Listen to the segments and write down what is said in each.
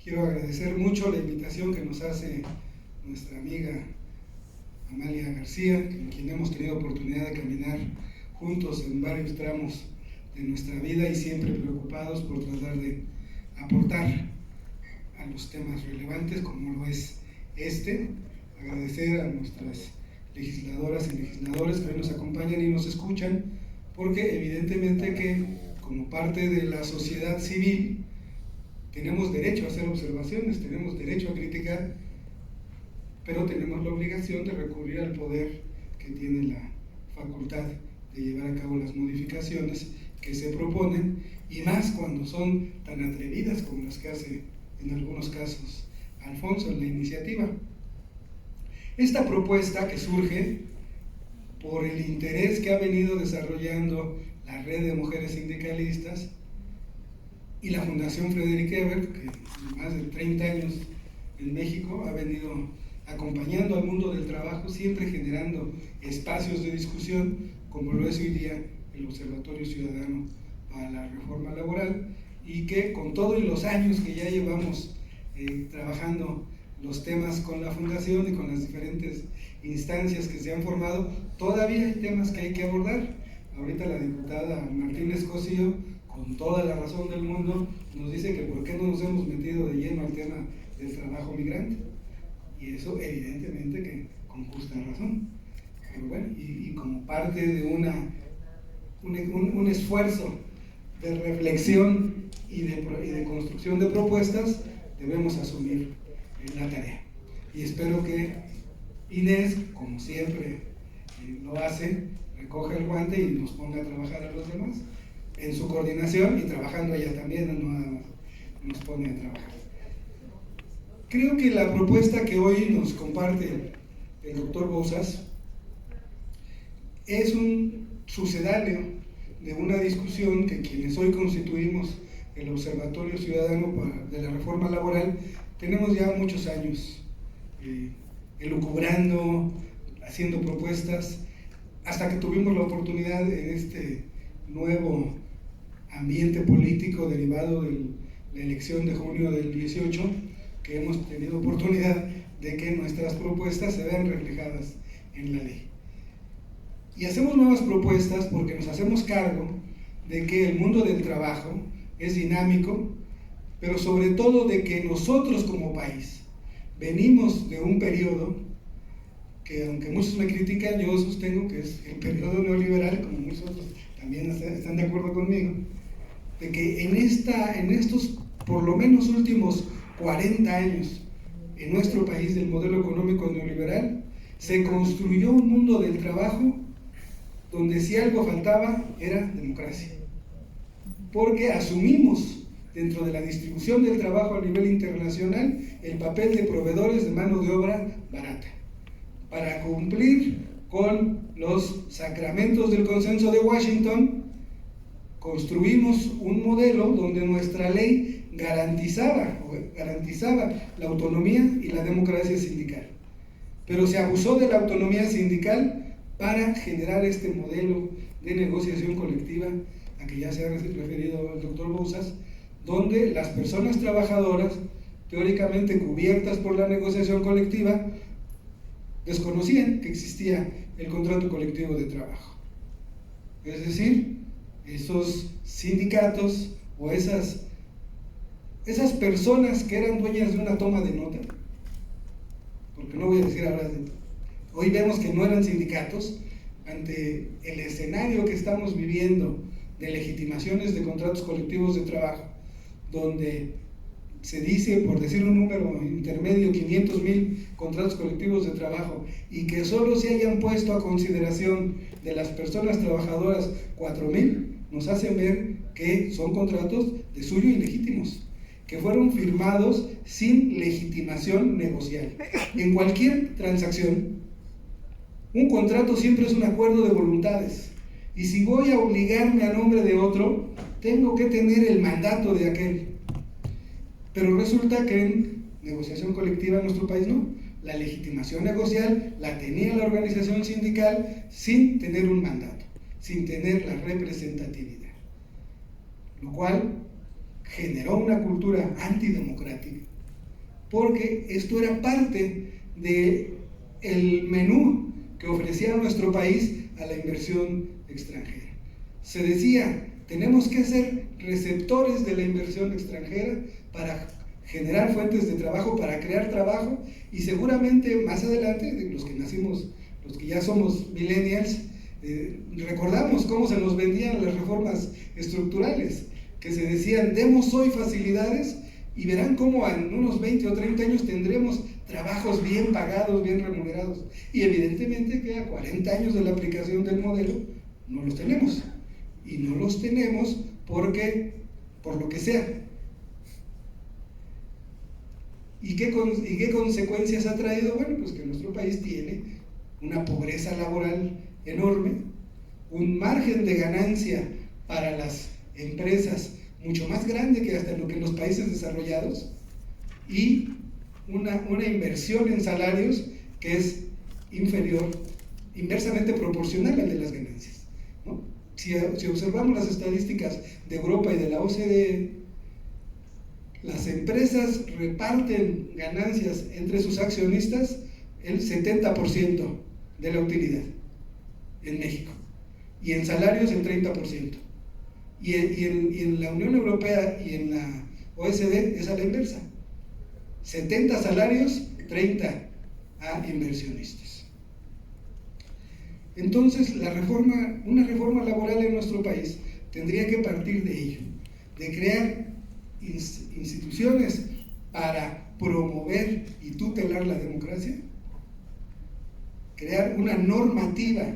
Quiero agradecer mucho la invitación que nos hace nuestra amiga Amalia García, con quien hemos tenido oportunidad de caminar juntos en varios tramos de nuestra vida y siempre preocupados por tratar de aportar a los temas relevantes como lo es este. Agradecer a nuestras legisladoras y legisladores que hoy nos acompañan y nos escuchan, porque evidentemente que como parte de la sociedad civil tenemos derecho a hacer observaciones, tenemos derecho a criticar, pero tenemos la obligación de recurrir al poder que tiene la facultad de llevar a cabo las modificaciones que se proponen, y más cuando son tan atrevidas como las que hace en algunos casos Alfonso en la iniciativa. Esta propuesta, que surge por el interés que ha venido desarrollando la Red de Mujeres Sindicalistas y la Fundación Frederick Ebert, que más de 30 años en México ha venido acompañando al mundo del trabajo, siempre generando espacios de discusión, como lo es hoy día el Observatorio Ciudadano para la Reforma Laboral, y que con todos los años que ya llevamos trabajando los temas con la Fundación y con las diferentes instancias que se han formado, todavía hay temas que hay que abordar. Ahorita la diputada Martínez Cosío, con toda la razón del mundo, nos dice que por qué no nos hemos metido de lleno al tema del trabajo migrante, y eso evidentemente que con justa razón. Pero bueno, y como parte de un esfuerzo de reflexión y de construcción de propuestas, debemos asumir la tarea. Y espero que Inés, como siempre lo hace, recoja el guante y nos ponga a trabajar a los demás en su coordinación, y trabajando ella también, no nada más nos pone a trabajar. Creo que la propuesta que hoy nos comparte el doctor Bouzas es un sucedáneo de una discusión que quienes hoy constituimos el Observatorio Ciudadano de la Reforma Laboral tenemos ya muchos años elucubrando, haciendo propuestas, hasta que tuvimos la oportunidad en este nuevo ambiente político derivado de la elección de junio del 18, que hemos tenido oportunidad de que nuestras propuestas se vean reflejadas en la ley. Y hacemos nuevas propuestas porque nos hacemos cargo de que el mundo del trabajo es dinámico, pero sobre todo de que nosotros como país venimos de un periodo que, aunque muchos me critican, yo sostengo que es el periodo neoliberal, como muchos otros también están de acuerdo conmigo, de que en estos por lo menos últimos 40 años en nuestro país del modelo económico neoliberal se construyó un mundo del trabajo donde si algo faltaba era democracia, porque asumimos dentro de la distribución del trabajo a nivel internacional el papel de proveedores de mano de obra barata para cumplir con los sacramentos del consenso de Washington. Construimos un modelo donde nuestra ley garantizaba la autonomía y la democracia sindical, pero se abusó de la autonomía sindical para generar este modelo de negociación colectiva a que ya se ha referido el doctor Bouzas, donde las personas trabajadoras, teóricamente cubiertas por la negociación colectiva, desconocían que existía el contrato colectivo de trabajo. Es decir, esos sindicatos o esas personas que eran dueñas de una toma de nota, porque no voy a decir ahora, hoy vemos que no eran sindicatos, ante el escenario que estamos viviendo de legitimaciones de contratos colectivos de trabajo, donde se dice, por decir un número intermedio, 500,000 contratos colectivos de trabajo, y que solo se hayan puesto a consideración de las personas trabajadoras 4,000, nos hacen ver que son contratos de suyo ilegítimos, que fueron firmados sin legitimación negocial. En cualquier transacción, un contrato siempre es un acuerdo de voluntades, y si voy a obligarme a nombre de otro, tengo que tener el mandato de aquel. Pero resulta que en negociación colectiva en nuestro país no. La legitimación negocial la tenía la organización sindical sin tener un mandato, sin tener la representatividad, lo cual generó una cultura antidemocrática porque esto era parte del menú que ofrecía nuestro país a la inversión extranjera. Se decía, tenemos que ser receptores de la inversión extranjera para generar fuentes de trabajo, para crear trabajo, y seguramente más adelante, los que nacimos, los que ya somos millennials, recordamos cómo se nos vendían las reformas estructurales, que se decían, demos hoy facilidades y verán cómo en unos 20 o 30 años tendremos trabajos bien pagados, bien remunerados. Y evidentemente que a 40 años de la aplicación del modelo no los tenemos. Y no los tenemos porque, por lo que sea. ¿Y qué consecuencias ha traído? Bueno, pues que nuestro país tiene una pobreza laboral enorme, un margen de ganancia para las empresas mucho más grande que hasta lo que en los países desarrollados, y una inversión en salarios que es inferior, inversamente proporcional al de las ganancias, ¿no? Si observamos las estadísticas de Europa y de la OCDE, las empresas reparten ganancias entre sus accionistas el 70% de la utilidad en México, y en salarios el 30%. Y en la Unión Europea y en la OECD es a la inversa. 70 salarios, 30 a inversionistas. Entonces, una reforma laboral en nuestro país tendría que partir de ello, de crear instituciones para promover y tutelar la democracia, crear una normativa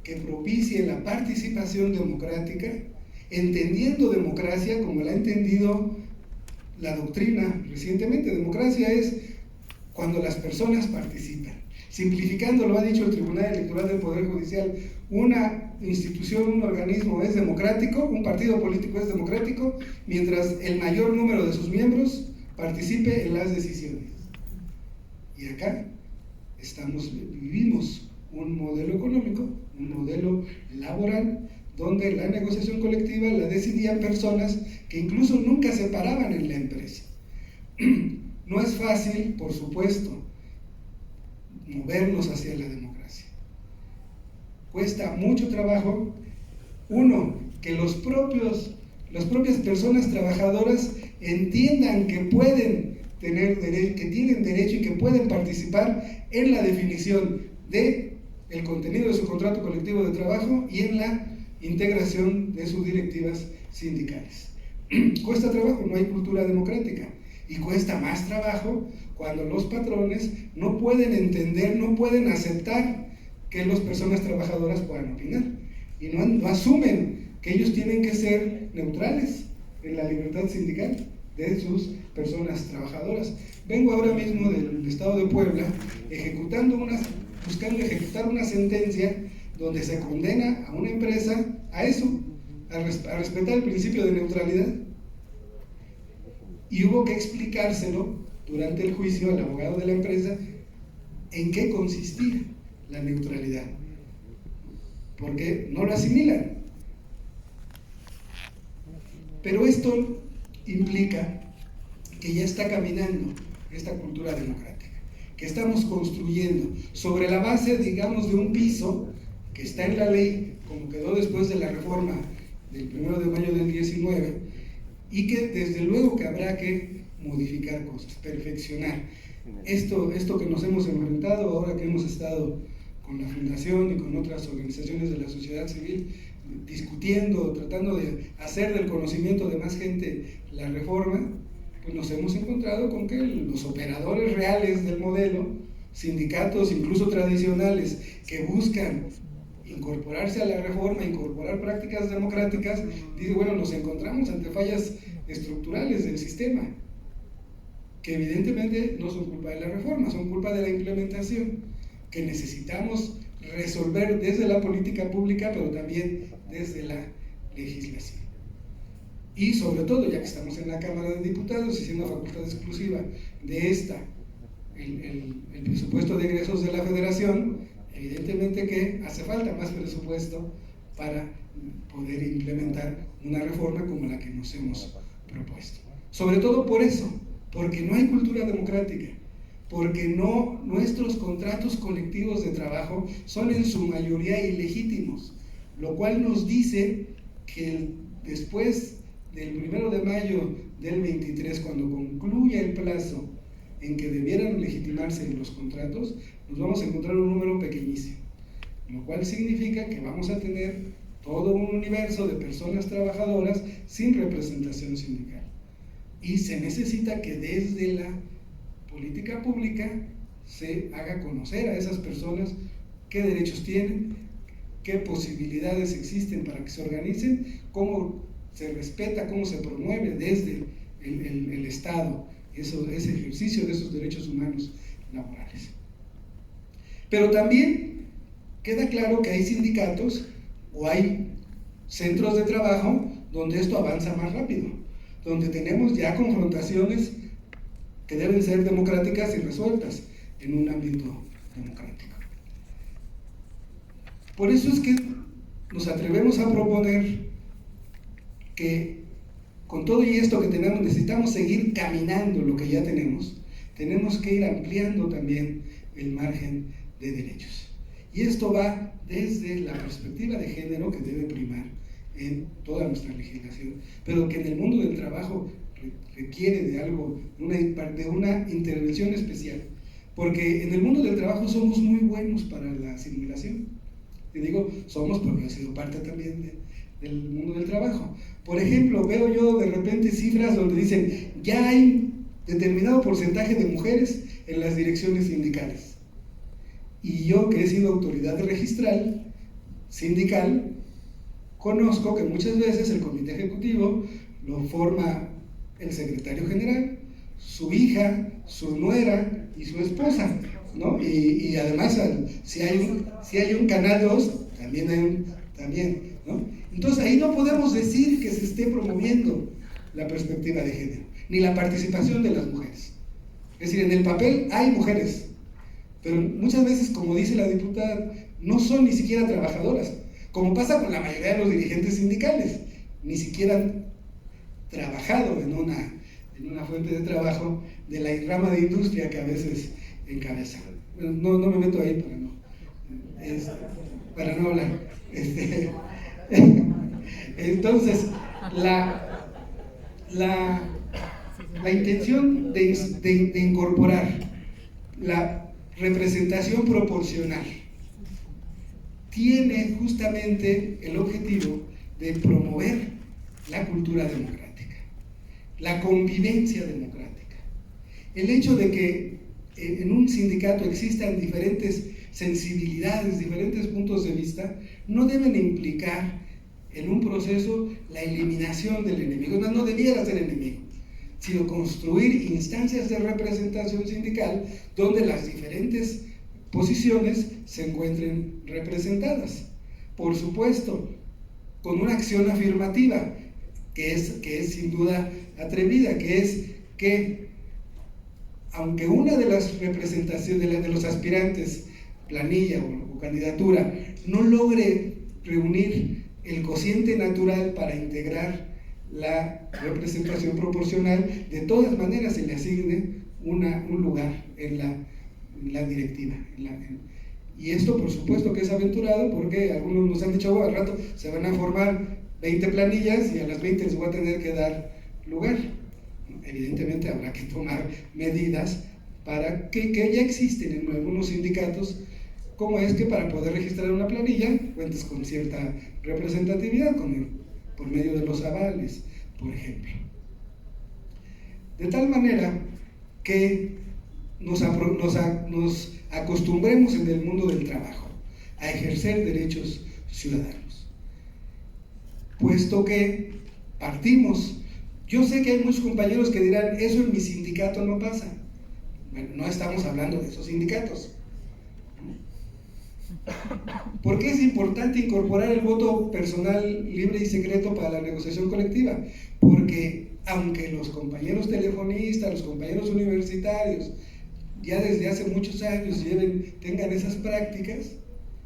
que propicie la participación democrática, entendiendo democracia como la ha entendido la doctrina recientemente. Democracia es cuando las personas participan. Simplificando, lo ha dicho el Tribunal Electoral del Poder Judicial, una institución, un organismo es democrático, un partido político es democrático, mientras el mayor número de sus miembros participe en las decisiones. Y acá vivimos un modelo económico, un modelo laboral, donde la negociación colectiva la decidían personas que incluso nunca se paraban en la empresa. No es fácil, por supuesto, movernos hacia la democracia. Cuesta mucho trabajo, que las propias personas trabajadoras entiendan que que tienen derecho y que pueden participar en la definición del contenido de su contrato colectivo de trabajo y en la integración de sus directivas sindicales. Cuesta trabajo, no hay cultura democrática, y cuesta más trabajo cuando los patrones no pueden entender, no pueden aceptar que las personas trabajadoras puedan opinar, y no asumen que ellos tienen que ser neutrales en la libertad sindical de sus personas trabajadoras. Vengo ahora mismo del estado de Puebla buscando ejecutar una sentencia donde se condena a una empresa a eso, a respetar el principio de neutralidad. Y hubo que explicárselo durante el juicio al abogado de la empresa en qué consistía la neutralidad, porque no lo asimilan. Pero esto implica que ya está caminando esta cultura democrática, que estamos construyendo sobre la base, digamos, de un piso que está en la ley, como quedó después de la reforma del 1 de mayo del 19, y que desde luego que habrá que modificar cosas, perfeccionar. Esto que nos hemos enfrentado ahora que hemos estado con la Fundación y con otras organizaciones de la sociedad civil, discutiendo, tratando de hacer del conocimiento de más gente la reforma, pues nos hemos encontrado con que los operadores reales del modelo, sindicatos incluso tradicionales, que buscan incorporarse a la reforma, incorporar prácticas democráticas, dice, bueno, nos encontramos ante fallas estructurales del sistema, que evidentemente no son culpa de la reforma, son culpa de la implementación, que necesitamos resolver desde la política pública, pero también desde la legislación. Y sobre todo, ya que estamos en la Cámara de Diputados y siendo facultad exclusiva de el presupuesto de egresos de la Federación, evidentemente que hace falta más presupuesto para poder implementar una reforma como la que nos hemos propuesto. Sobre todo por eso, porque no hay cultura democrática, porque nuestros contratos colectivos de trabajo son en su mayoría ilegítimos, lo cual nos dice que después del 1 de mayo del 23, cuando concluya el plazo en que debieran legitimarse los contratos, nos vamos a encontrar un número pequeñísimo, lo cual significa que vamos a tener todo un universo de personas trabajadoras sin representación sindical. Y se necesita que desde la política pública se haga conocer a esas personas qué derechos tienen, qué posibilidades existen para que se organicen, cómo se respeta, cómo se promueve desde el Estado ese ejercicio de esos derechos humanos laborales. Pero también queda claro que hay sindicatos o hay centros de trabajo donde esto avanza más rápido, donde tenemos ya confrontaciones que deben ser democráticas y resueltas en un ámbito democrático. Por eso es que nos atrevemos a proponer que con todo y esto que tenemos necesitamos seguir caminando lo que ya tenemos que ir ampliando también el margen de derechos. Y esto va desde la perspectiva de género que debe primar en toda nuestra legislación, pero que en el mundo del trabajo requiere de algo, de una intervención especial, porque en el mundo del trabajo somos muy buenos para la simulación. Y digo somos porque he sido parte también del mundo del trabajo. Por ejemplo, veo yo de repente cifras donde dicen ya hay determinado porcentaje de mujeres en las direcciones sindicales. Y yo, que he sido autoridad registral sindical, conozco que muchas veces el comité ejecutivo lo forma el secretario general, su hija, su nuera y su esposa, ¿no? Y además, si hay un canal 2, también hay un, ¿no? Entonces ahí no podemos decir que se esté promoviendo la perspectiva de género, ni la participación de las mujeres. Es decir, en el papel hay mujeres, pero muchas veces, como dice la diputada, no son ni siquiera trabajadoras, como pasa con la mayoría de los dirigentes sindicales, ni siquiera han trabajado en una fuente de trabajo de la rama de industria que a veces encabezan. No me meto ahí para no hablar. Entonces, la intención de incorporar la representación proporcional tiene justamente el objetivo de promover la cultura democrática, la convivencia democrática. El hecho de que en un sindicato existan diferentes sensibilidades, diferentes puntos de vista, no deben implicar en un proceso la eliminación del enemigo. No debiera ser enemigo, sino construir instancias de representación sindical donde las diferentes posiciones se encuentren representadas. Por supuesto, con una acción afirmativa, que es sin duda atrevida, que es que, aunque una de las representaciones de los aspirantes, planilla o candidatura, no logre reunir el cociente natural para integrar la representación proporcional, de todas maneras se le asigne un lugar en la directiva. Y esto, por supuesto, que es aventurado, porque algunos nos han dicho, al rato se van a formar 20 planillas y a las 20 les va a tener que dar lugar. Evidentemente habrá que tomar medidas para que ya existen en algunos sindicatos, como es que para poder registrar una planilla cuentes con cierta representatividad por medio de los avales, por ejemplo. De tal manera que nos acostumbremos en el mundo del trabajo a ejercer derechos ciudadanos, puesto que partimos. Yo sé que hay muchos compañeros que dirán, eso en mi sindicato no pasa. Bueno, no estamos hablando de esos sindicatos. ¿Por qué es importante incorporar el voto personal libre y secreto para la negociación colectiva? Porque aunque los compañeros telefonistas, los compañeros universitarios, ya desde hace muchos años tengan esas prácticas,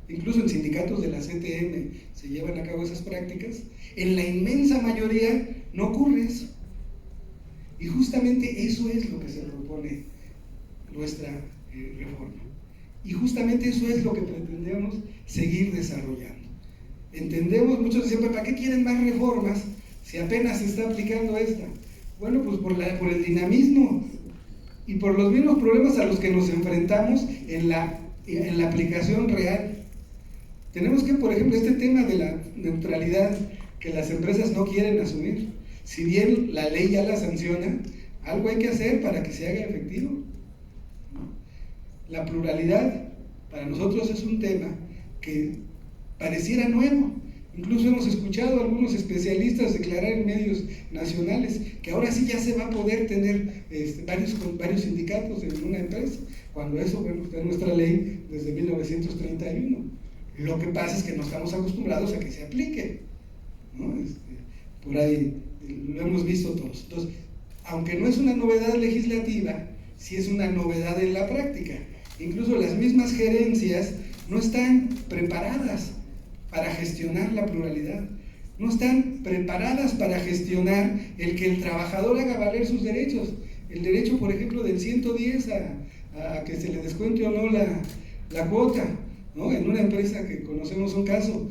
incluso en sindicatos de la CTM se llevan a cabo esas prácticas, en la inmensa mayoría no ocurre eso. Y justamente eso es lo que se propone nuestra reforma. Y justamente eso es lo que pretendemos seguir desarrollando. Entendemos, muchos dicen, ¿para qué quieren más reformas si apenas se está aplicando esta? Bueno, pues por el dinamismo y por los mismos problemas a los que nos enfrentamos en la aplicación real. Tenemos que, por ejemplo, este tema de la neutralidad que las empresas no quieren asumir. Si bien la ley ya la sanciona, algo hay que hacer para que se haga efectivo. La pluralidad para nosotros es un tema que pareciera nuevo. Incluso hemos escuchado a algunos especialistas declarar en medios nacionales que ahora sí ya se va a poder tener varios sindicatos en una empresa, cuando eso, bueno, está en nuestra ley desde 1931. Lo que pasa es que no estamos acostumbrados a que se aplique, ¿no? Por ahí lo hemos visto todos. Entonces, aunque no es una novedad legislativa, sí es una novedad en la práctica. Incluso las mismas gerencias no están preparadas para gestionar la pluralidad, no están preparadas para gestionar el que el trabajador haga valer sus derechos. El derecho, por ejemplo, del 110 a que se le descuente o no la cuota, ¿no? En una empresa que conocemos un caso,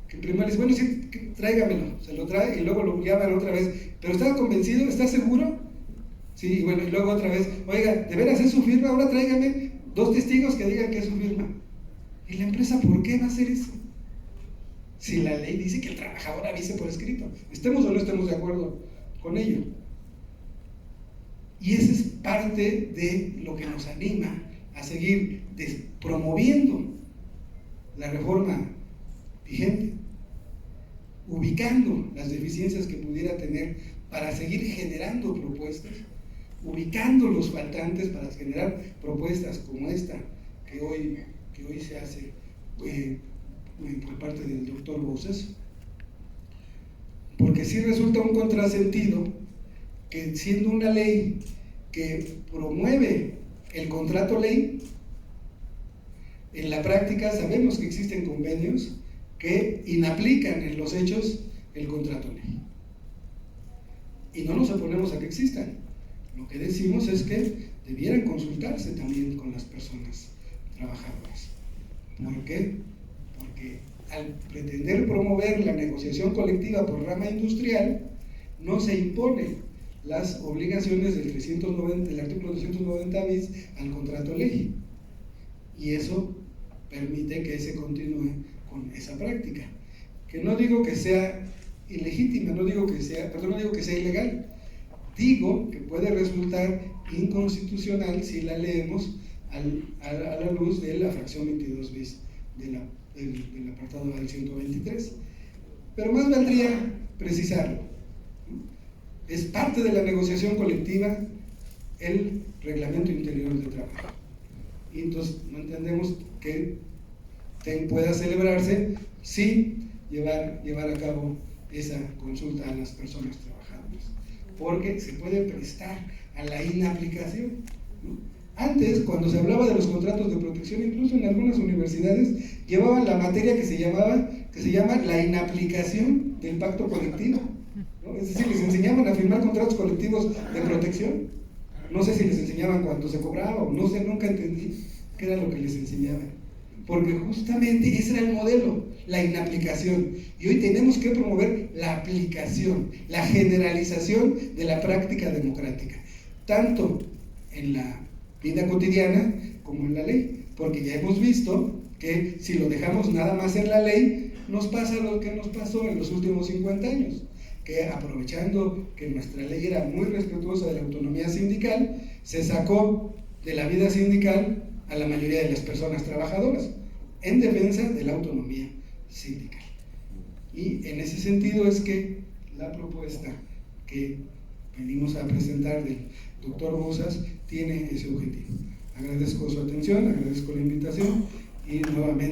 que primero dice, bueno, sí, tráigamelo, se lo trae y luego lo llaman otra vez, pero ¿está convencido? ¿Está seguro? Sí, y bueno, y luego otra vez, oiga, ¿de veras es su firma? Ahora tráigame 2 testigos que digan que es su firma. ¿Y la empresa por qué va a hacer eso? Si la ley dice que el trabajador avise por escrito, estemos o no estemos de acuerdo con ello. Y esa es parte de lo que nos anima a seguir promoviendo la reforma vigente, ubicando las deficiencias que pudiera tener para seguir generando propuestas, ubicando los faltantes para generar propuestas como esta que hoy se hace por parte del doctor Bouzas, porque sí resulta un contrasentido que, siendo una ley que promueve el contrato ley, en la práctica sabemos que existen convenios que inaplican en los hechos el contrato ley. Y no nos oponemos a que existan. Lo que decimos es que debieran consultarse también con las personas trabajadoras. ¿Por qué? Porque al pretender promover la negociación colectiva por rama industrial, no se imponen las obligaciones del artículo 290 bis al contrato ley. Y eso permite que se continúe con esa práctica. Que no digo que sea ilegítima, no digo que sea ilegal. Digo que puede resultar inconstitucional si la leemos a la luz de la fracción 22 bis del apartado del 123. Pero más valdría precisarlo. Es parte de la negociación colectiva el reglamento interior de trabajo. Y entonces no entendemos que pueda celebrarse sin llevar a cabo esa consulta a las personas trabajadoras, porque se puede prestar a la inaplicación, ¿no? Antes, cuando se hablaba de los contratos de protección, incluso en algunas universidades llevaban la materia que se llama la inaplicación del pacto colectivo, ¿no? Es decir, les enseñaban a firmar contratos colectivos de protección. No sé si les enseñaban cuánto se cobraba, o no sé, nunca entendí qué era lo que les enseñaban. Porque justamente ese era el modelo, la inaplicación. Y hoy tenemos que promover la aplicación, la generalización de la práctica democrática, tanto en la vida cotidiana como en la ley. Porque ya hemos visto que si lo dejamos nada más en la ley, nos pasa lo que nos pasó en los últimos 50 años. Que aprovechando que nuestra ley era muy respetuosa de la autonomía sindical, se sacó de la vida sindical a la mayoría de las personas trabajadoras, en defensa de la autonomía sindical. Y en ese sentido es que la propuesta que venimos a presentar del doctor Bouzas tiene ese objetivo. Agradezco su atención, agradezco la invitación y nuevamente